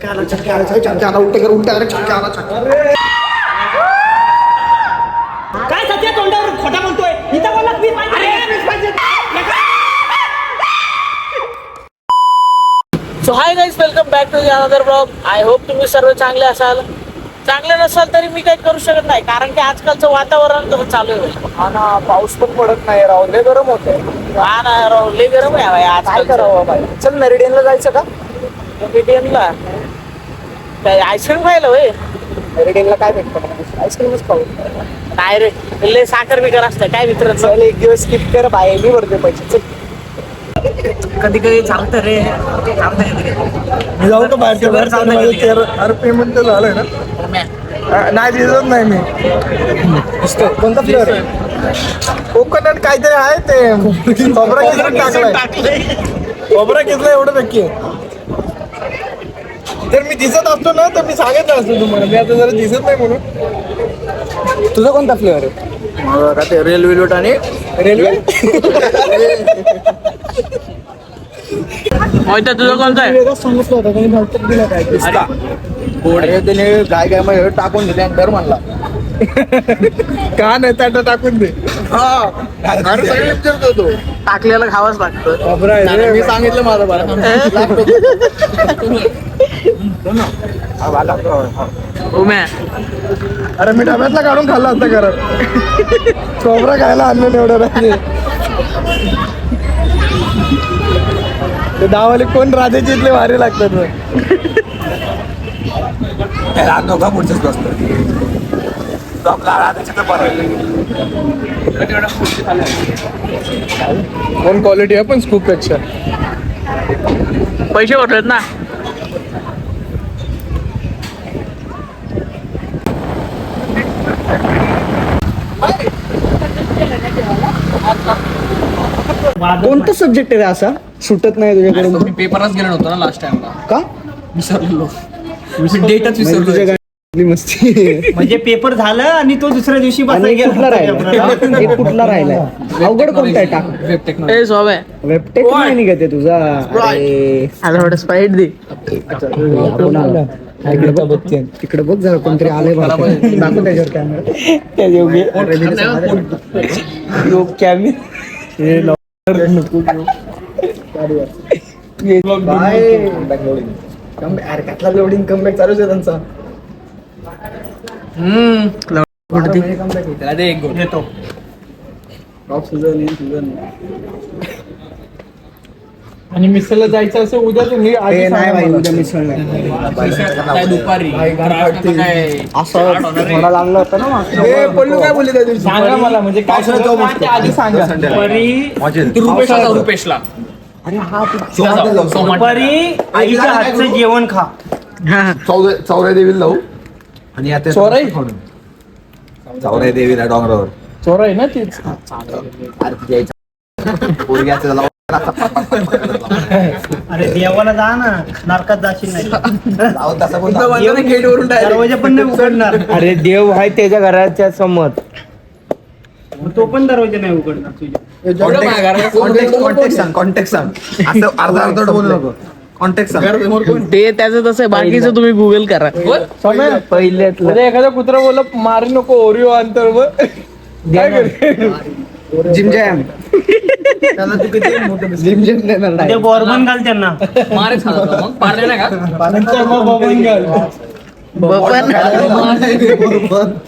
काय सध्या तोंडावर खोटा बोलतोय इथं बोला so hi guys, welcome back to another blog. I hope तुम्ही सर्व चांगले असाल. चांगले नसाल तरी मी काही करू शकत नाही, कारण की आजकालचं वातावरण तसं चालू आहे. हा ना, पाऊस पण पडत नाही राव, लय गरम होतंय. हा ना राव, लय गरम आहे आज. काय करावं बाई? चल मेरिडियनला जायचं का? मेरिडियनला काय आईस्क्रीम खायला होय? मेरिडियनला काय भेटतं? आईस्क्रीमच खाऊ. नाही रे, लय साखर बिकर असतं काय मित्र. चल एक दिवस स्किप कर बाई, मी भरते पैसे. चल कधी कधी चालतं रे, मी जाऊ का बाहेर? अरे पेमेंट तर झालंय ना? नाही दिसत नाही मी. कोणता फ्लेवर आहे? कोकोनट काहीतरी आहे ते. खोबरा किसला टाकलाय. खोबरा किसला एवढं नक्की. जर मी दिसत असतो ना तर मी सांगितलं असतो तुम्हाला. मी आता जरा दिसत नाही म्हणून. तुझा कोणता फ्लेवर आहे? का ते रेल्वे लोट आणि रेल्वे. तुझं कोणतं आहे? सांगितलं होतं काही नंतर दिलं काय अरे त्याने काय काय मग टाकून दिले आणि डर म्हणला का नाही त्याला टाकून दे. अरे सगळे विचारतो तो टाकलेलं खावंच लागतं. खोबरा आहे रे. मी सांगितलं माझं बारा उम्या अरे मी डब्यातला काढून खाल्ला असता घरात. खोबरा खायला आणलं एवढं नाही. ते दहावाले कोण राजाचे इथले भारी लागतात. दोघा पुढचंच बसतो कोण क्वालिटी आहे पण स्कूप पेक्षा. पैसे भरलेत ना. कोणता सब्जेक्ट आहे असा सुटत नाही तुझ्याकडे? मी पेपरच गेलो नव्हतो ना लास्ट टाइमला, का? विसरलो. डेटच विसरलो. तुझ्या गाडी मस्ती. म्हणजे पेपर झालं आणि तो दुसऱ्या दिवशी आणि एक कुठला राहिला? एक कुठला राहिलाय? अवघड कोणता आहे? टाक. Web technology. ए सोबे, वेबटेक नाही निघत आहे तुझा. अरे. आला थोडं स्पाईट दे. कोण आलं? तिकडे बघ जरा कोणतरी आले दाखव त्याच्यावर कॅमेरा. लोडिंग कमबॅक चालूच आहे त्यांचा. त्याला दे एक गोल. येतो आणि मिसळला जायचं असं उद्या तुम्ही नाही भाई, उद्या मिसळ नाही. काय दुपारी असं थोडा लागलं होतं ना. पडलो काय बोलले त्या दिवशी? सांगा मला, म्हणजे काय आधी सांगा. रुपेशला अरे हा दुपारी आईच्या हातचं जेवण खा. चौऱ्या देवीला जाऊ आणि आता चोराई? चौऱ्या देवीला डोंगरावर चोर आहे ना तीच. अरे देवाला जा ना, नरकात जाशील नाही. गेट वरून दरवाजा पण नाही उघडणार. अरे देव आहे त्याच्या घराच्या समोर. तो पण दरवाजा नाही उघडणार तुझ्या. कॉन्टॅक्ट सांग असं अर्धा बोलू नको. कॉन्टॅक्ट सांग. ते त्याचं तसं आहे, बाकीचं तुम्ही गुगल करा. पहिले एखादा कुत्रा बोल मारी नको ओरिओ अंतर जिम जॅम. जिम जॅम देणार ते बॉर्बन घाल त्यांना. मारेच मग पारले नाही का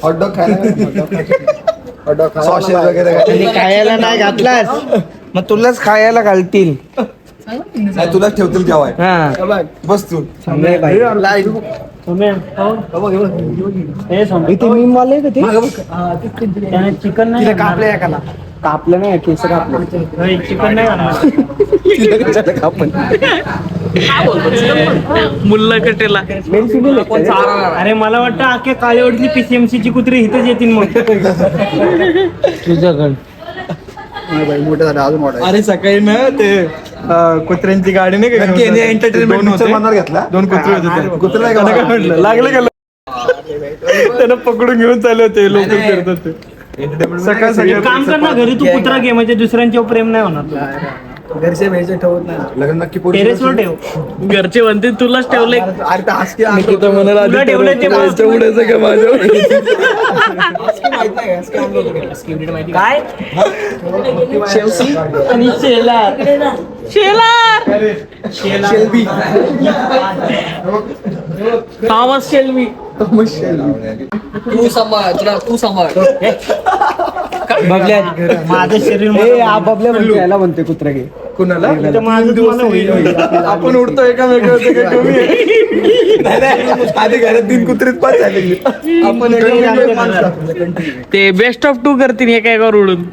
हॉटडॉग खायला सॉसेस वगैरे आणि खायला नाही घातलास मग तुलाच खायला घालतील. नाही तुलाच ठेवतील जेवाय. हा बस तू चिकन नाही कापलं एकाला. कापलं नाही, केस कापलं. चिकन नाही मुल्ला कटेला. अरे मला वाटतं अख्ख्या काळेवाडीतली पीसीएमसी ची कुत्री इथेच येतील मग. तुझ्याकडे मोठे झाले अजून मोठा. अरे सकाळी ना ते कुत्र्यांची गाडी नाही का एंटरटेनमेंट घेतला. दोन कुत्रे होते. कुत्रा काय म्हटलं लागलं का? त्यांना पकडून घेऊन चालले होते लोक करतात ते. सकाळ एक काम कर ना, घरी तू कुत्रा घे म्हणजे दुसऱ्यांच्यावर प्रेम नाही होणार. घरचे भेजे ठेवत नाही लग्न नक्की पोरी टेरेसवर ठेव. घरचे म्हणते तुलाच ठेवले. अरे तर हासकी तुला ठेवलं ते माहित काय शेवसी आणि Shelar. Shelar Shelby Thomas Shelby. तू सांभाळ बबल्या माझं शरीर बबल्या म्हणते कुत्रा घे कुणाला माझं तुम्हाला होईल. आपण उडतो एकामेकावर कमी आहे. आधी घरात 3 कुत्रेच पाच झाले आपण ते बेस्ट ऑफ 2 करतील एका एकावर उडून.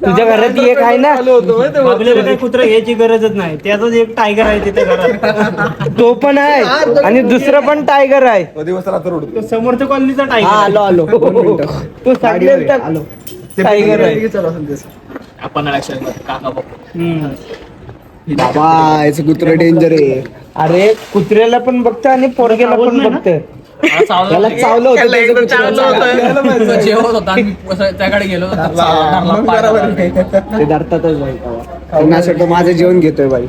तुझ्या घरात एक आहे ना होतो बबल्याला काही कुत्रा घ्यायची गरजच नाही. त्याचाच एक टायगर आहे तिथे घरात. तो पण आहे आणि दुसरं पण टायगर आहे. दिवस रात्र उडतो तो समोरच्या कॉलनीचा टायगर. आलो तो सगळ्यांचा टायगर आहे. आपण काका हम्म. बाबा याचं कुत्रा डेंजर आहे. अरे कुत्र्याला पण बघतं आणि पोरग्याला पण बघतं. त्याला चावलं होतं त्याचं कुत्र्याला. जेवत होता आणि त्याकडे गेलो ते धरतातच बाई त्यांना माझं जेवण घेतोय बाई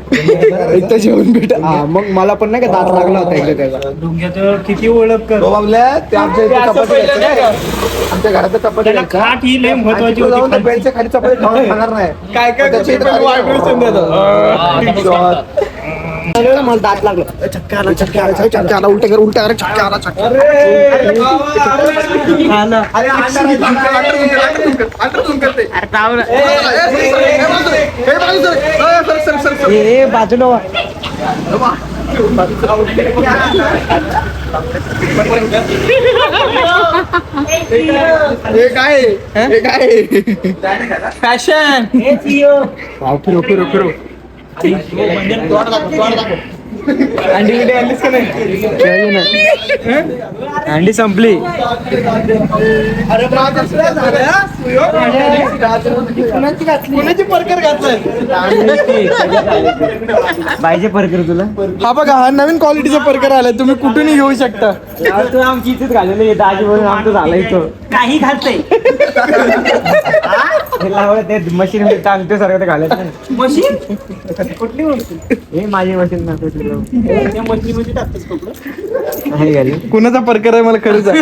इथं जेवण भेट मग मला पण नाही का दात लागला होता एकदा त्याचा. डोंग्याचं किती ओळख कर. तो बाबल्या ते आमच्या इथे चपाती घ्यायचं नाही. आमच्या घरात चपाती त्याला घ्यायचं. खाट ही लय महत्वाची जाऊन होती. त्या बेडच्या खाली चपाती खाणार नाही. काय काय त्याच्या इथे खाली व्हायब्रेशन देतात. मला दात लागलं. चक्का आला उलटा कर उलटा चक्का आला चक्का. अरे हे बाजूला वा. हे काय फॅशन. फिरो अंडी आणलीस का नाही. अंडी संपली. कुणाची परकर घातलाय. पाहिजे परकर तुला. हा बघा हा नवीन क्वालिटीचा परकर आलाय. तुम्ही कुठूनही घेऊ शकता. तू आमची इथेच घालेलं दाजी म्हणून आमचं झालं इथं. काही घालतंय ते मशीन मध्ये टांगतो सारखं ते घालायचं नाही. मशीन कुठली मशीन. हे माझी मशीन नव्हतं त्या मशीनमध्ये टाकतोस कपडे. नाही घाली. कुणाचा परकर आहे मला खरंच आहे.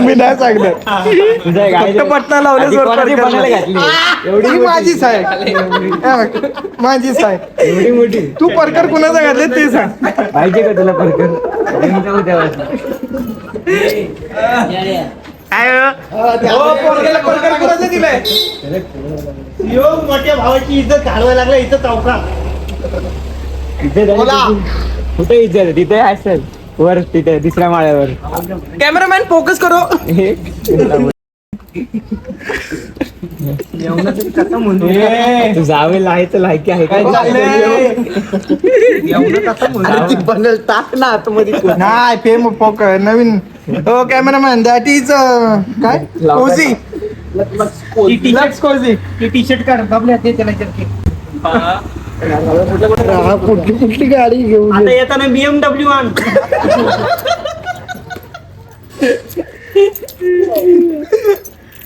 मी नाही सांगणार. तुझ्या फक्त पटना लावल्यावर कोणाची परकर बनायला नाही. घातली एवढी माझीच आहे. माझीच आहे. एवढी मोठी. तू परकर कुणाचा घातले ते सांग. पाहिजे का तुला परकर. पोरग्याला परकर कुणाचा दिलाय. मोठ्या भावाची इज्जत घालवायला लागला इथं चौका. कुठे इज्जत तिथे असेल वर तिथे 3ऱ्या माळ्यावर. कॅमेरामॅन फोकस करो. कसा म्हणतो तू जावे लाहायचं लायकी आहे काय. टाक ना आतमध्ये. नाही फेम फोक नवीन. हो कॅमेरामॅन दॅट इज काय cosy. Lux cosy. T shirt काढ बाबल्या ते त्याला जर्किन. कुठली गाडी घेऊन आता येताना BMW आण.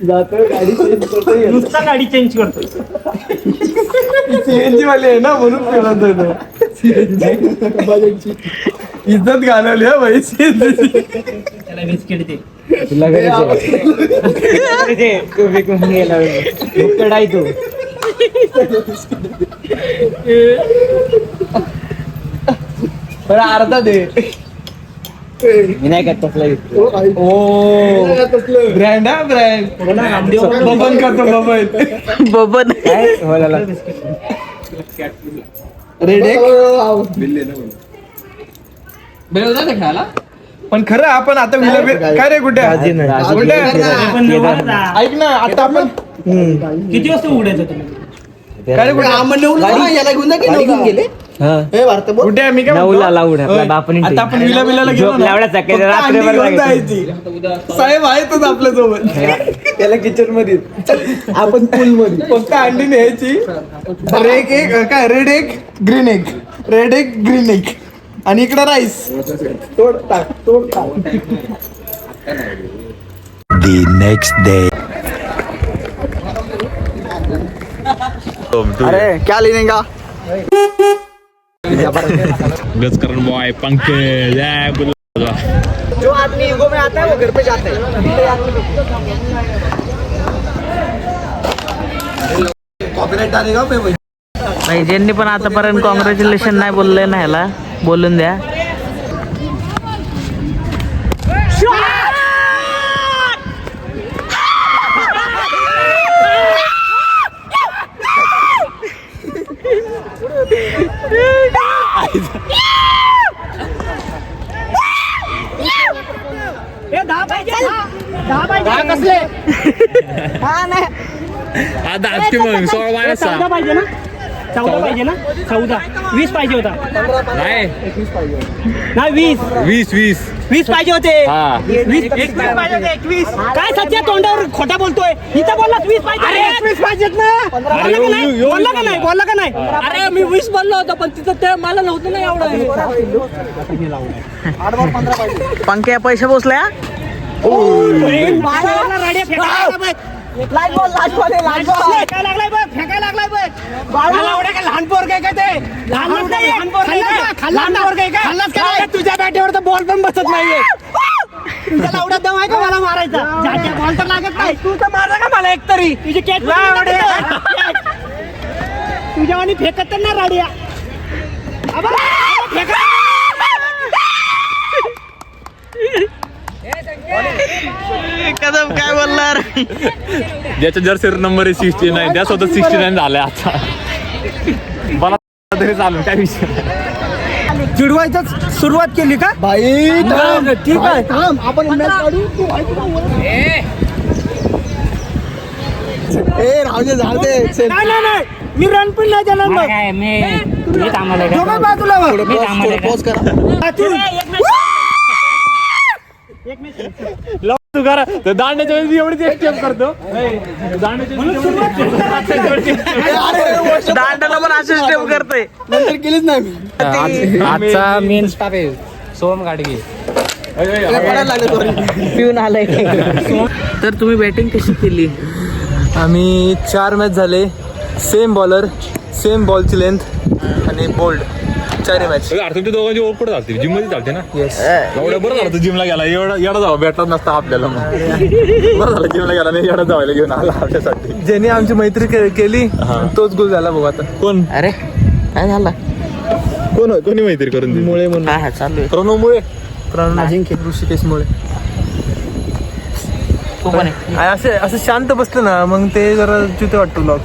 जातो गाडी चेंज करतो. नुसता गाडी चेंज करतो. सीएनजी वाले आहे ना म्हणून इज्जत घालवली हा भाई. त्याला बिस्किट दे. तुला घरी तू विकून गेला फुकट आहे तू. बरं अर्धा दे. मी नाही करत तसला. ब्रँड हा ब्रँड. बबन करतो बबन. बबन. काय होला रेड खेळायला. पण खरं आपण आता काय रे कुठे पण नवरा जा. ऐक ना आता आपण किती वाजता उघडायचं तुम्ही. काय रे कुठे कुठे आहे? मी काय म्हणतो? 9ला लावून आपला बापाने आता आपण विला बिलाला गेलो ना. एवढा सकाळी फक्त अंडी रात्रभर घेऊन लागायचं. जायची. साहेब आहेतच आपल्या सोबत. त्याला किचन मध्ये आपण पूल मध्ये फक्त अंडी न्यायची. रेड एक काय रेड एक ग्रीन एक. रेड एक ग्रीन एक आणि इकडं राईस. तोड टाक तोड टाक. The next day. अरे क्या लेने का. गजकरण बॉय पंकज जो आदमी ईगो में आता है वो घर पे जाता है. कॉपीराइट डालेगा मैं वही. नाही ज्यांनी पण आतापर्यंत कॉंग्रॅच्युलेशन नाही बोलले ना ह्याला बोलून द्या. आता आज मग 16 मायनस 6 पाहिजे ना 14 पाहिजे ना 14 20 पाहिजे होता नाही नाही 20 20 पाहिजे होते हा 21 पाहिजे होते 21 काय सध्या तोंडावर खोटा बोलतोय इथं बोललास 20 पाहिजे अरे 21 पाहिजेत ना बोलला का नाही अरे मी 20 बोललो होतो पण तिथं ते मला नव्हतं ना एवढं पंख्या पैसे पोचल्या. लहान पोर काय ते तुझ्या बॅटेवर तर बॉल पण बसत नाहीये. तुझ्या एवढा दम आहे का मला मारायचा बॉल तर लागत नाही. तू तर मारला का मला एक तरी तुझी कॅच तुझ्या आणि फेकत तर ना राडिया कदम काय बोलणार. ज्याचा जर्सी नंबर आहे 69 त्या स्वतः 69 झालाय आता. मला तरी चालून काय विषय चिडवायचं सुरुवात केली का भाई ठीक आहे थांब आपण मॅच काढू. तू ए राहू दे जाऊ दे. नाही मी रन पण नाही देणार मग दोघं बाजूला पोस्ट करा. तू करा दांड्याच्या वेळेस एवढीच एक स्टेप करतो दांडाला पण असे स्टेप करतोय. नंतर केलीच नाही मी. आजचा मेन स्टाफ आहे सोहम गाडगे. पडायला लागले पिऊन आलाय. तर तुम्ही बॅटिंग कशी केली. आम्ही 4 मॅच झाले. सेम बॉलर सेम बॉलची लेंथ आणि बोल्ड 4 मॅच. तुमच्या दोघांची ओळख कुठे चालते जिम मध्ये चालते ना. एवढं बरं झालं तू जिमला गेला एवढा जावा भेटत नसता आपल्याला. मग बरं झालं जिमला गेला नाही एवढा जावायला घेऊन आला आपल्यासाठी. ज्याने आमची मैत्री केली तोच गोल झाला बघ आता. कोण अरे काय झालं कोणी मैत्री करून दिली. मुळे म्हणून काय चालू आहे. प्रणव मुळे अजिंक्य ऋषिकेश मुळे. तू पण आहे. असं शांत बसलं ना मग ते जरा चुते वाटतो लॉक.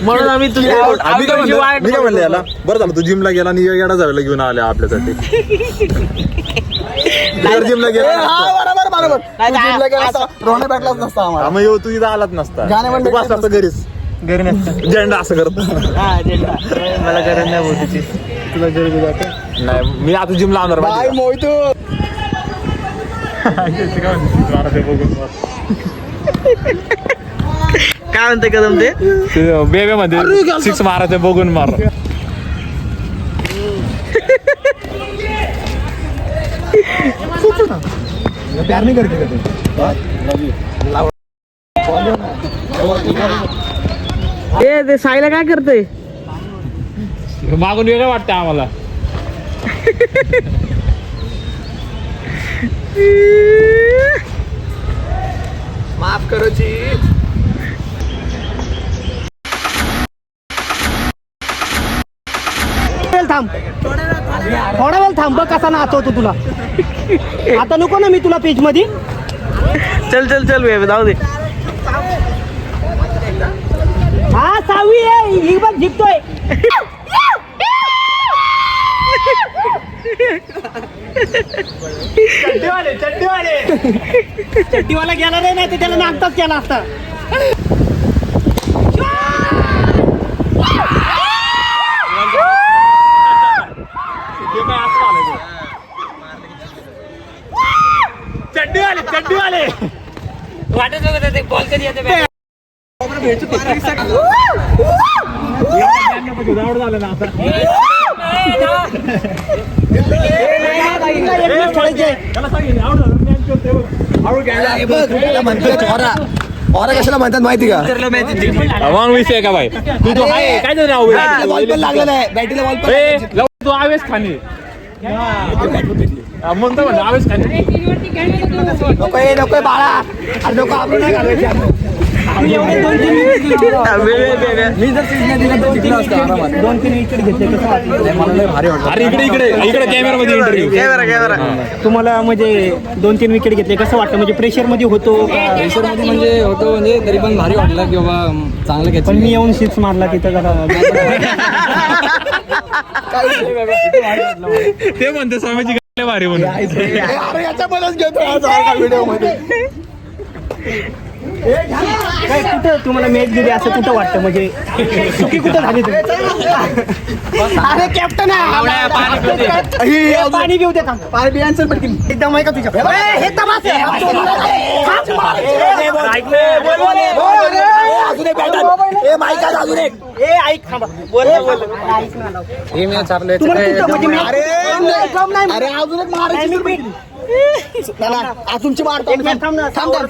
म्हणून आम्ही तुझ्या मी काय म्हणलं याला बरं झालं तू जिमला गेला आणि येडा जायला घेऊन आल्या आपल्यासाठी. जिमला गेला बरोबर जिमला गेला असता रोहन भेटलाच नसता आम्हाला. मग येऊ तू इथं आलाच नसता. गाणे पण तू बसला असता घरीच घरी नसतं. झेंडा असं करतो. मला गरज नाही बोलतीची. तुला गरज जाते नाही मी आता जिम लावणार बाय मोहितो. काय म्हणते कदम ते बेबे मध्ये 6 मारायचे बघून मार. प्यार नाही करते ते साईला काय करतोय. मागून वेगळं वाटतं आम्हाला. माफ करो जी. थांब थोडा वेळ थांब बघ कसा नाचवतो तुला. आता नको ना मी तुला पेज मध्ये. चल बेबी जाऊ दे. हा 6वी आहे ही बघ जिंकतोय. चड्डीवाला गेला नाही तर त्याला नागताच केला असता. चड्डीवाले वाटत होतं ते बॉल कधी येते. झालं ना आता. और कशाला म्हणतात माहिती का मग विषय का भाई तू आहे काय ते नाव बॉल पण लागलेला आहे बॅटीला बॉल पण तू आवेश खाणी म्हणतो म्हणतो आवेश खाणी नको बाळा अरे नको आपण नाही घालवायची मी जर सिजन दिला तर जिंकलो असतो आरामात. 2-3 विकेट घेतले कसं वाटलं? मला लय भारी वाटलं. अरे इकडे कॅमेरामध्ये इंटरव्ह्यू तुम्हाला म्हणजे 2-3 विकेट घेतले कसं वाटतं? म्हणजे प्रेशर मध्ये होतो प्रेशर मध्ये म्हणजे होतो म्हणजे तरी पण भारी वाटलं की बाबा चांगलं पण घ्यायचं. मी येऊन सिक्स मारला तिथं जरा ते म्हणते स्वामीची गाडी भारी म्हणून अरे याच्यामध्येच घेतो व्हिडिओ मध्ये काय कुठं तुम्हाला मॅच दिली असं कुठं वाटतं? म्हणजे चुकी कुठं झाली तुम्ही? अरे कॅप्टन पाणी पिऊ दे पाणी बियांचं पडतील एकदम आहे का तुझ्या हे तमास अजून एक ऐक थांबा बोल हे मॅच आपलं अरे अजून एक मारायची तुमची मारतो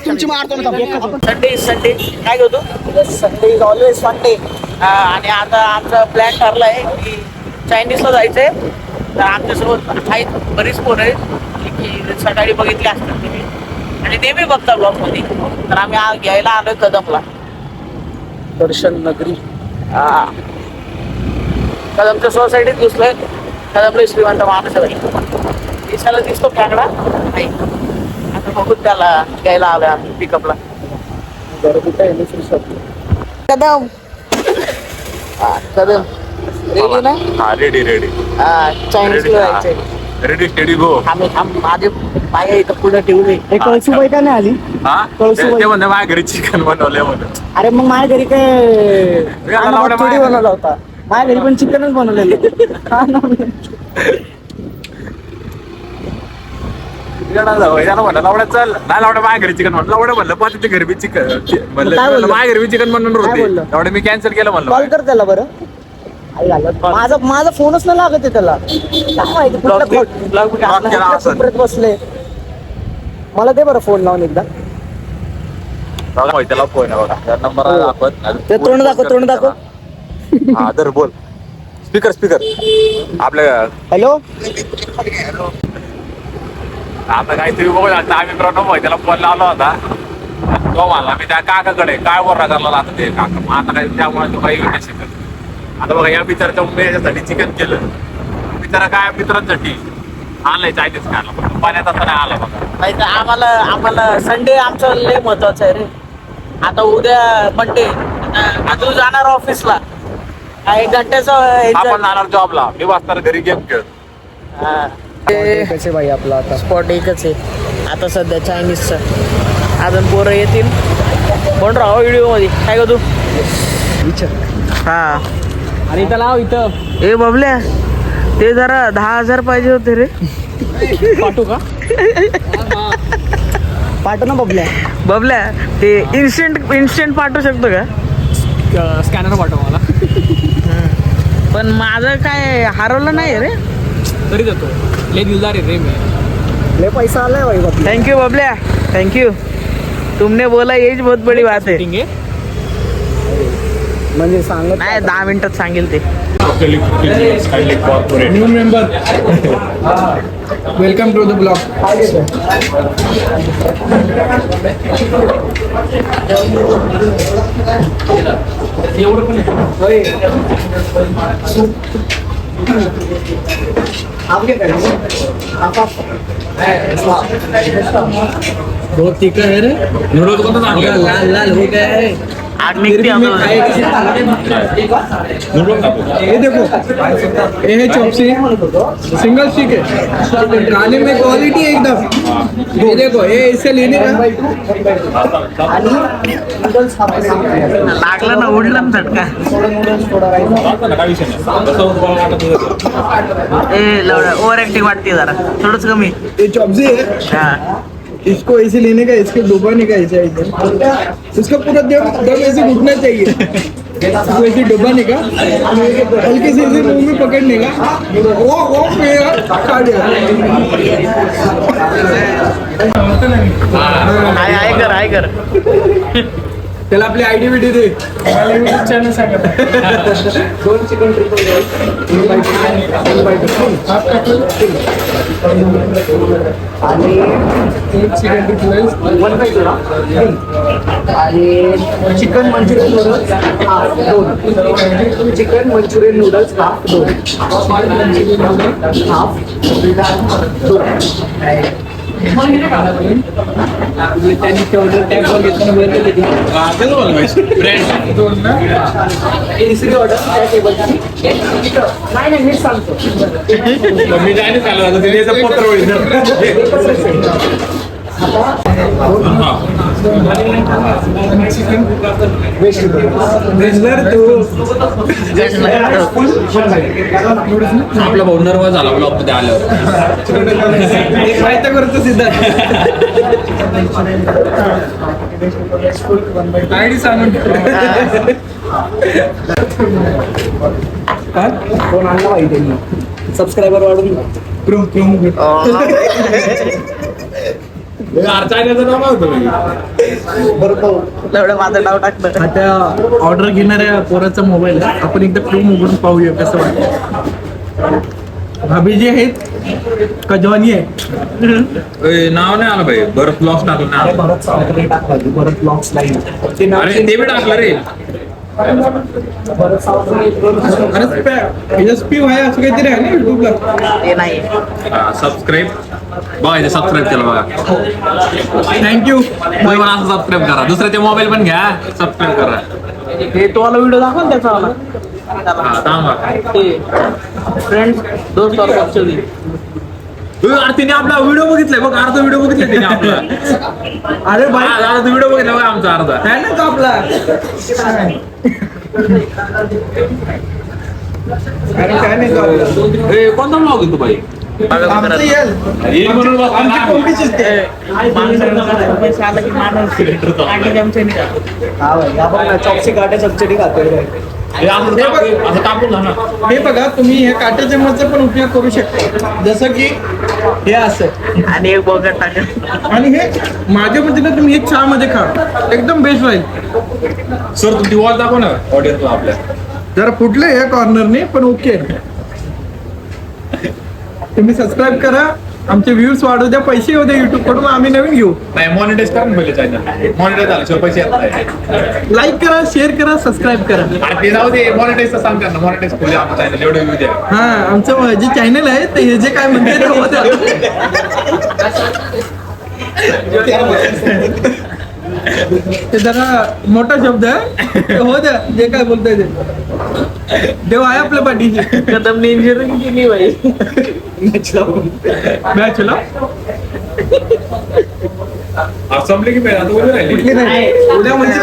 तुमची मारतो संडे काय घेतो संडे इज ऑलवेज संडे. आणि आता आमचा प्लॅन ठरलाय की चायनीजला जायचंय. तर आमच्यासोबत आहेत बरीच पोरं आहेत की सकाळी बघितली असतात तुम्ही आणि नेहमी बघता ब्लॉगमध्ये. तर आम्ही घ्यायला आलोय कदमला दर्शन नगरी. कदमच्या सोसायटीत घुसलोय. कदमला श्रीमंत माणूस दिसायला दिसतो कांगडा नाही. आता बघू त्याला घ्यायला आलोय आम्ही पिकअपला. कदम कदम रेडी ना? हा रेडी चायनीजला जायचंय. रेडी स्टेडी गो आम्ही माझे पाय इथं पुढे ठेवले. कळसुबाई का नाही आली? हा ते म्हणते माझ्या घरी चिकन बनवलंय म्हणून. अरे मग माझ्या घरी काय थोडी बनवला होता. माझ्या घरी पण चिकनच बनवलेलं. त्याला म्हणलं लावड्या चल नाही लावड्या माझ्या घरी चिकन म्हणलं लावड्या म्हणलं पण तिथे घरी बी चिकन म्हणलं माझ्या घरी चिकन बनवून होते लावड्या मी कॅन्सल केलं कॉल म्हणलं. कर त्याला बरं. माझा फोनच नाही लागत आहे त्याला. काय माहिती केला असेल. कुठं बसले. मला दे बरं फोन लावून एकदा. बघा त्याला फोन आहे बघा नंबर आपण ते तोंड दाखव. हा तर बोल स्पीकर आपल्या हॅलो आता काहीतरी बघू आता आम्ही प्रणव त्याला फोन लावला होता. तो म्हणला मी त्या काकाकडे काय बोलला करला आता ते काका मग आता काय त्यामुळे तो काही येऊ शकत. आता बघा या मित्राच्या मी याच्यासाठी चिकन केलं. मित्र काय मित्रांसाठी आणलंय चायनीज खायला पण पाण्यात आता नाही आला बघा. नाही तर आम्हाला संडे आमचं लय महत्वाचं आहे रे. आता उद्या मंडे तू जाणार ऑफिसला 1 घंट्याचा आपण जाणार जॉबला मी वाचणार घरी गेम खेळ. कसे भाई आपला आता स्पॉट एकच आहे आता सध्या चायनीजचं. अजून पोरं येतील. कोण राहा व्हिडिओ मध्ये काय का तू हा आणि इथं लाव इथं ए बबल्या ते जरा 10,000 पाहिजे होते रे. पाठवू का? पाठव ना बबल्या ते इन्स्टंट पाठवू शकतो का? स्कॅनर पाठव मला. पण माझं काय हरवलं नाही रे. तरी देतो. ले दिलदार आहे रे मी. ले पैसा आलाय भाई बाबा. Thank you Bablya thank you. तुमने बोला यही बहुत बड़ी बात है. म्हणजे सांगत नाही 10 मिनिटात सांगेल ते. New member welcome to the blog. बहुत तीखा है रे. लाल लाल हो गया है. आग निघते आता. ये देखो ये है चॉपसी सिंगल स्टिक है. खाने में क्वालिटी एकदम. ये देखो ये इससे लेने का लागला ना उडला ना झटका. ओव्हर ऍक्टिंग वाटते जरा थोडंच कमी. ये चॉपसी है. हा इसको ऐसे लेने का इसके डुबाने का ऐसे इसका पूरा दम ऐसे घुटना चाहिए. इसको ऐसे डुबाने का हल्के से ऐसे मुंह में पकड़ने का वो हाय कर त्याला आपली आयडी विडी दे. चॅनल सांगा. 2 चिकन ट्रिपल आणि 1 चिकन ट्रिपल आणि chicken Manchurian noodles half 2. Chicken Manchurian noodles half 2. Half 2. त्यांनी तेवढं टॅग वर घेताना बरं केलं. तिसरी ऑर्डर त्या टेबलची. नाही मीच सांगतो. मी जायला चालू आता तिने याचं पत्र आपला भाऊ नर्वस झाला ब्लॉग मध्ये आल्यावर. माहिती करतो सिद्धार्थ. आयडी सांगून कोण आणला माहिती सबस्क्रायबर वाढून एवढं माझं नाव टाकलं. आता ऑर्डर घेणाऱ्या पोराचा मोबाईल आहे. आपण एकदा क्रोम उघडून पाहूया कसं वाटतं. भाभी जी आहेत का जॉनी आहे? नाव नाही आलं भाई. बरं ब्लॉग्स टाकलं नाही आलं. परत सावकारी टाकलं परत ब्लॉग्स नाही ते नाव अरे ते बी टाकलं रे. परत सावकारी अरे एसपी व्हाय असं काहीतरी आहे ना युट्यूबला. ते नाही. सबस्क्राईब बघा सबस्क्राईब केलं बघा. थँक्यू. तुम्ही पण असं सबस्क्राईब करा. दुसऱ्याचे मोबाईल पण घ्या सबस्क्राईब करा. हे तुम्हाला व्हिडिओ दाखवा ना त्याचा वाला. हा थांबा. फ्रेंड्स दोस्त और ऍक्च्युअली अरे तिने आपला व्हिडिओ बघितलाय बघ. अर्धा व्हिडिओ बघितलाय तिने आपला. अरे बाई अर्धा व्हिडिओ बघितला बघा आमचा अर्धा. आहे ना तो आपला. अरे काय नाही तो आपला. ए, कोणता ब्लॉग आहे तू बाई? आमचं येईल. येईल म्हणून बघ. आमची कोंबडीचीच ते. पैसे आला की माणूस आणि आमच्या नाही जात. हा भाई आपण चॉपची काटे चपचडी खातोय. हे असं कापून ना. हे बघा तुम्ही ह्या काट्या चमचा पण उपयोग करू शकता. जसं की हे असं. आणि एक बघत टाकत. आणि हे माझ्या मते ना तुम्ही हे चहा मध्ये खा एकदम बेस्ट राहील. सर तुमची वॉल दाखव ना ऑडियन्सला आपल्या. जरा फुटले या कॉर्नरने पण ओके. तुम्ही सबस्क्राईब करा. आमचे व्ह्यूज वाढू द्या. पैसे येऊ द्या युट्यूब कडून. आम्ही नवीन घेऊ. नाही मॉनिटाईज करा ना पहिले चॅनल. मॉनिटाईज झालं शिवाय पैसे येत नाही. लाईक करा, शेअर करा, सबस्क्राईब करा. आणि ते जाऊ दे मॉनिटाईजचं सांग त्यांना. मॉनिटाईज खोली आमचं चॅनल एवढे व्ह्यू द्या. हा आमचं जे चॅनल आहे ते हे जे काय म्हणते ते होत ते जरा मोठा शब्द आहे. ते हो द्या जे काय बोलताय ते. देव आहे आपल्या पाठीशी. कदम ने इंजिनिअरिंग केली बाई. मॅचला संपले की पाहिजे आता उद्या राहिली. कुठली नाही. उद्या म्हणजे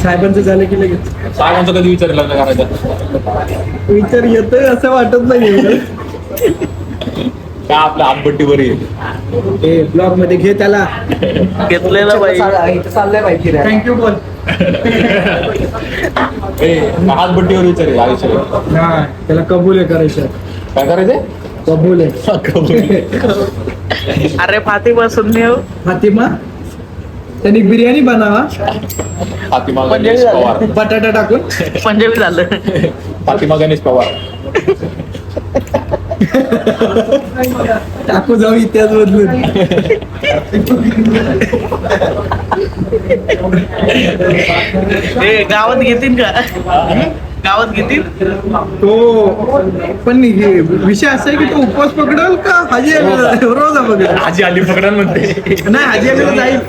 साहेबांचं झालं की लगेच साहेबांचं कधी विचार लग्न करायचं. विचार येतोय असं वाटत नाही. काय आपल्या हातभट्टीवर येईल. ते ब्लॉग मध्ये घे त्याला. घेतलेलं बाई. चाललंय माहिती थँक्यू बोल. हातभट्टीवर विचार येईल आयुष्य. हा त्याला कबूल आहे करायचं. काय करायचंय? कबूल आहे. अरे फातिमा सुनने हो. फातिमा त्यांनी बिर्याणी बनावा फातिमा पंजाबी गणेश झालं. पवार. बटाटा टाकून. पंजाबी झालं. फातिमा गणेश पवार. टाकू जाऊ इतिहास बदलून. हे गावात घेतील का? गावात घेतील. तो पण हे विषय असा आहे की तो उपवास पकडल का हाजी रोज पकडेल. आजी आली पकडा म्हणते. नाही हाजी आलेला जाईल.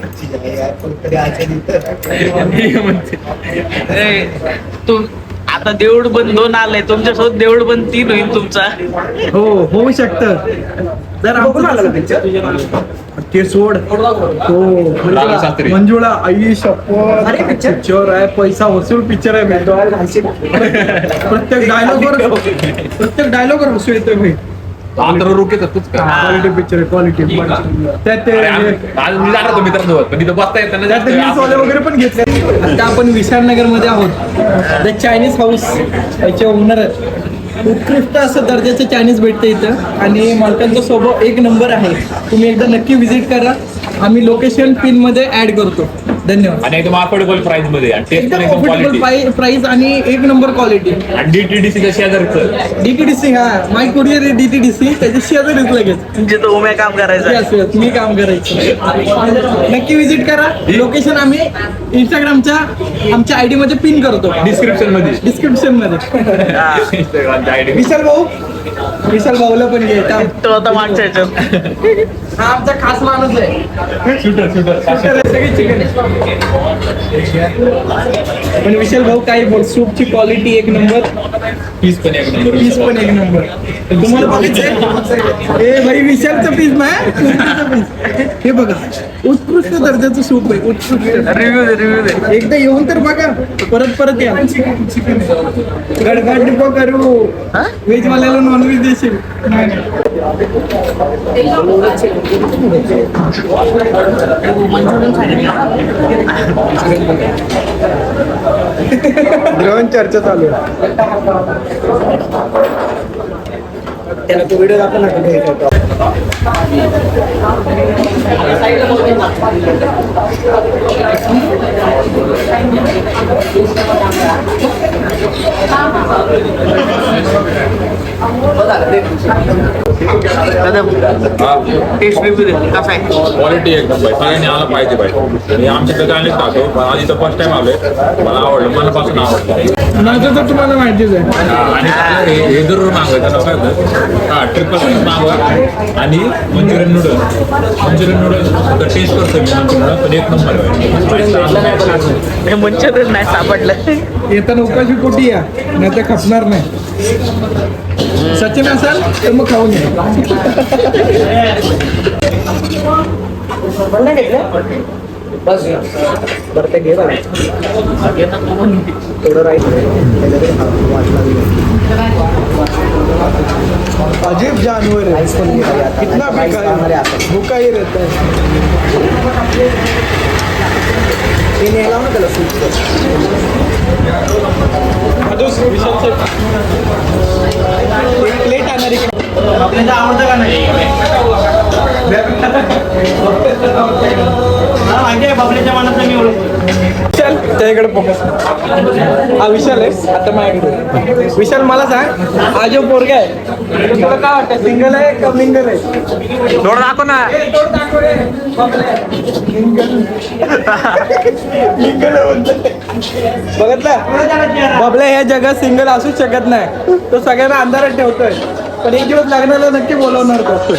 ए, तू आता देऊळ बंद 2 आलंय. तुमच्यासोबत देऊळ बंद 3 होईल तुमचा. हो होऊ शकतं. जर ते सोड. लालू शास्त्री. मंजुळा आई शपथ पिक्चर आहे. पैसा वसूल पिक्चर आहे. प्रत्येक डायलॉग वर हसू येतोय भाई. आंध्र रुके तर तूच का. क्वालिटी पिक्चर आहे. क्वालिटी त्यात ते आज मी जाणार होतो मित्रांसोबत पण इथं बसता येत त्यात रील्स वाले वगैरे पण घेतले. आता आपण विशालनगर मध्ये आहोत. द चायनीज हाऊस याचे ओनर आहेत. उत्कृष्ट असं दर्जाचं चायनीज भेटतं इथं आणि मालकांचा स्वभाव एक नंबर आहे. तुम्ही एकदा नक्की व्हिजिट करा. आम्ही लोकेशन पिन मध्ये ऍड करतो. धन्यवाद. आणि एकदम अफोर्डेबल प्राइस मध्ये आणि टेस्ट पण एकदम एकदम क्वालिटी अफोर्डेबल प्राइस आणि एक नंबर क्वालिटी. आणि DTDC शेजारचं DTDC हा माय कुरिअर आहे DTDC त्याच्या शेजारीच लगेच. जिथं उम्या काम करायचं Yes, yes, मी काम करायचं. नक्की व्हिजिट करा. लोकेशन आम्ही इंस्टाग्रामच्या आमच्या आयडी मध्ये पिन करतो. डिस्क्रिप्शन मध्ये डिस्क्रिप्शन मध्ये. इंस्टाग्रामच्या आयडी विशाल भाऊला पण घ्यायचा. तो आता मागच्या ह्याच्यात हा आमचा खास माणूस आहे. शूटर सगळे चिकन पण विशाल भाऊ काय बोल सूपची क्वालिटी एक नंबर. पीस पण एक नंबर पीस पण एक नंबर. तुम्हाला बघायचंय ए भाई विशालचं पीस नाही तुमचं piece. हे बघा उत्कृष्ट दर्जाचं सूप आहे. उत्कृष्ट रिव्ह्यू एकदा येऊन तर बघा परत या. गडगड डिपो करू व्हेज वाल्याला नॉनव्हेज देशील. ग्रहण चर्चा चालू आहे. त्याला तो व्हिडिओ दाखव ना. टेस्ट रिव्ह्यू दे कसा आहे. क्वालिटी एकदम भाई सगळ्यांनी आला पाहिजे भाई. मी आमच्याकडे अनेक खातो पण आज इथं फर्स्ट टाइम आलोय. मला आवडलं मनापासून आवडलं. माझं तर तुम्हाला माहितीच आहे. आणि हे जरूर मागवायचं नका हा ट्रिपल राईस मागवा आणि मंचुरियन नूडल्स तर टेस्ट करतो मी मंचुरियन पण एक नंबर आहे. हे मंचुरियन नाही सापडलं. येताना उपाशी पोटी या नाही तर खपणार नाही. सचिन असाल तर मग खाऊन या. बस बरं ते घे बघा. थोडं राईस अजीब जानवर है. राईस पण घे. कितना भूखा ही रहता है. ते न्यायला ना त्याला सूप. प्लेट आणणार इकडे. आपल्याला आवडतं का नाही माहिती आहे बाबल्याच्या मनाचं मी ओळखतो. विशाल त्याच्याकडे फोकस. हा विशाल आहे आता माझ्याकडे. विशाल मला सांग हा जो पोरगा आहे तुला काय वाटतं सिंगल आहे का मिंगल आहे. थोडं दाखव ना. बघितलं बाबल्या ह्या जगात सिंगल असूच शकत नाही. तो सगळ्यांना अंधारात ठेवतोय पण एक दिवस लग्नाला नक्की बोलवणार तो.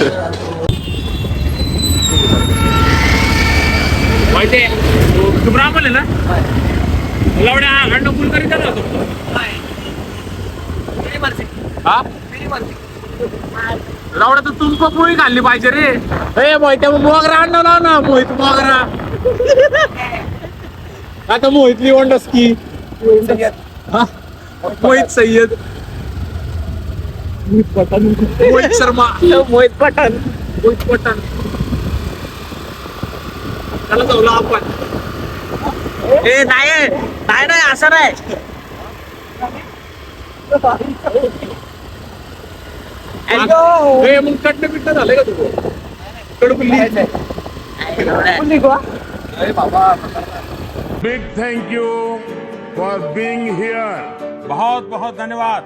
माहिती तू ब्राह्मण आहे ना एवढ्या अण्ण फुल करीत राहतो हा लावडा तर तुमको पोळी खाल्ली पाहिजे रे. ए मोहित्या मोगरा आणला लाव ना. मोहित मोगरा आता मोहितली वंडस की मोहित सय्यद मोहित शर्मा मोहित पठाण. त्याला जाऊला आपण. ए नाही असं नाही. मग कट्ट बिट्ट झालंय का तुझं कडकुल्ली Big thank you for being here. बहुत बहुत धन्यवाद.